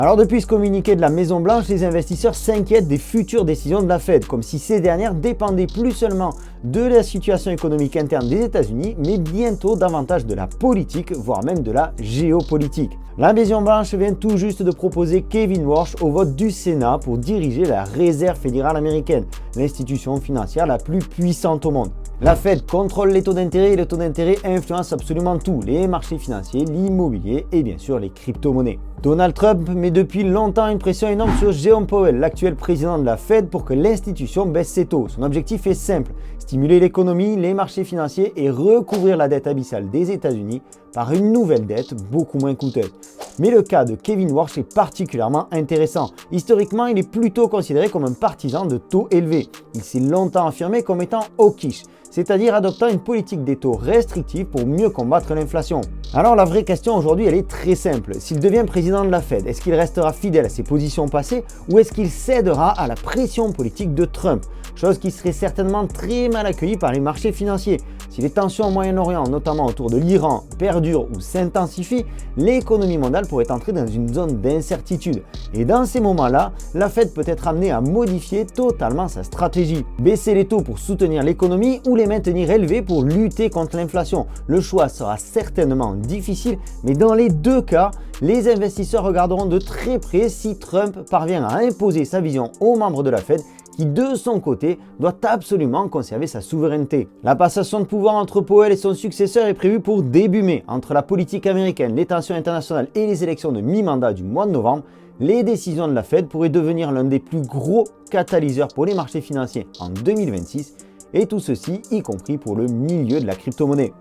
Alors depuis ce communiqué de la Maison Blanche, les investisseurs s'inquiètent des futures décisions de la Fed, comme si ces dernières dépendaient plus seulement de la situation économique interne des États-Unis, mais bientôt davantage de la politique, voire même de la géopolitique. La Maison Blanche vient tout juste de proposer Kevin Warsh au vote du Sénat pour diriger la Réserve fédérale américaine, l'institution financière la plus puissante au monde. La Fed contrôle les taux d'intérêt et le taux d'intérêt influence absolument tout, les marchés financiers, l'immobilier et bien sûr les crypto-monnaies. Donald Trump met depuis longtemps une pression énorme sur Jerome Powell, l'actuel président de la Fed, pour que l'institution baisse ses taux. Son objectif est simple, stimuler l'économie, les marchés financiers et recouvrir la dette abyssale des États-Unis par une nouvelle dette beaucoup moins coûteuse. Mais le cas de Kevin Warsh est particulièrement intéressant. Historiquement, il est plutôt considéré comme un partisan de taux élevés. Il s'est longtemps affirmé comme étant hawkish, c'est-à-dire adoptant une politique des taux restrictive pour mieux combattre l'inflation. Alors la vraie question aujourd'hui, elle est très simple. S'il devient président de la Fed, est-ce qu'il restera fidèle à ses positions passées ou est-ce qu'il cédera à la pression politique de Trump? Chose qui serait certainement très mal accueillie par les marchés financiers. Si les tensions au Moyen-Orient, notamment autour de l'Iran, perdurent ou s'intensifient, l'économie mondiale pourrait entrer dans une zone d'incertitude. Et dans ces moments-là, la Fed peut être amenée à modifier totalement sa stratégie. Baisser les taux pour soutenir l'économie ou les maintenir élevés pour lutter contre l'inflation. Le choix sera certainement difficile, mais dans les deux cas, les investisseurs regarderont de très près si Trump parvient à imposer sa vision aux membres de la Fed, qui de son côté doit absolument conserver sa souveraineté. La passation de pouvoir entre Powell et son successeur est prévue pour début mai. Entre la politique américaine, les tensions internationales et les élections de mi-mandat du mois de novembre, les décisions de la Fed pourraient devenir l'un des plus gros catalyseurs pour les marchés financiers en 2026, et tout ceci y compris pour le milieu de la crypto-monnaie.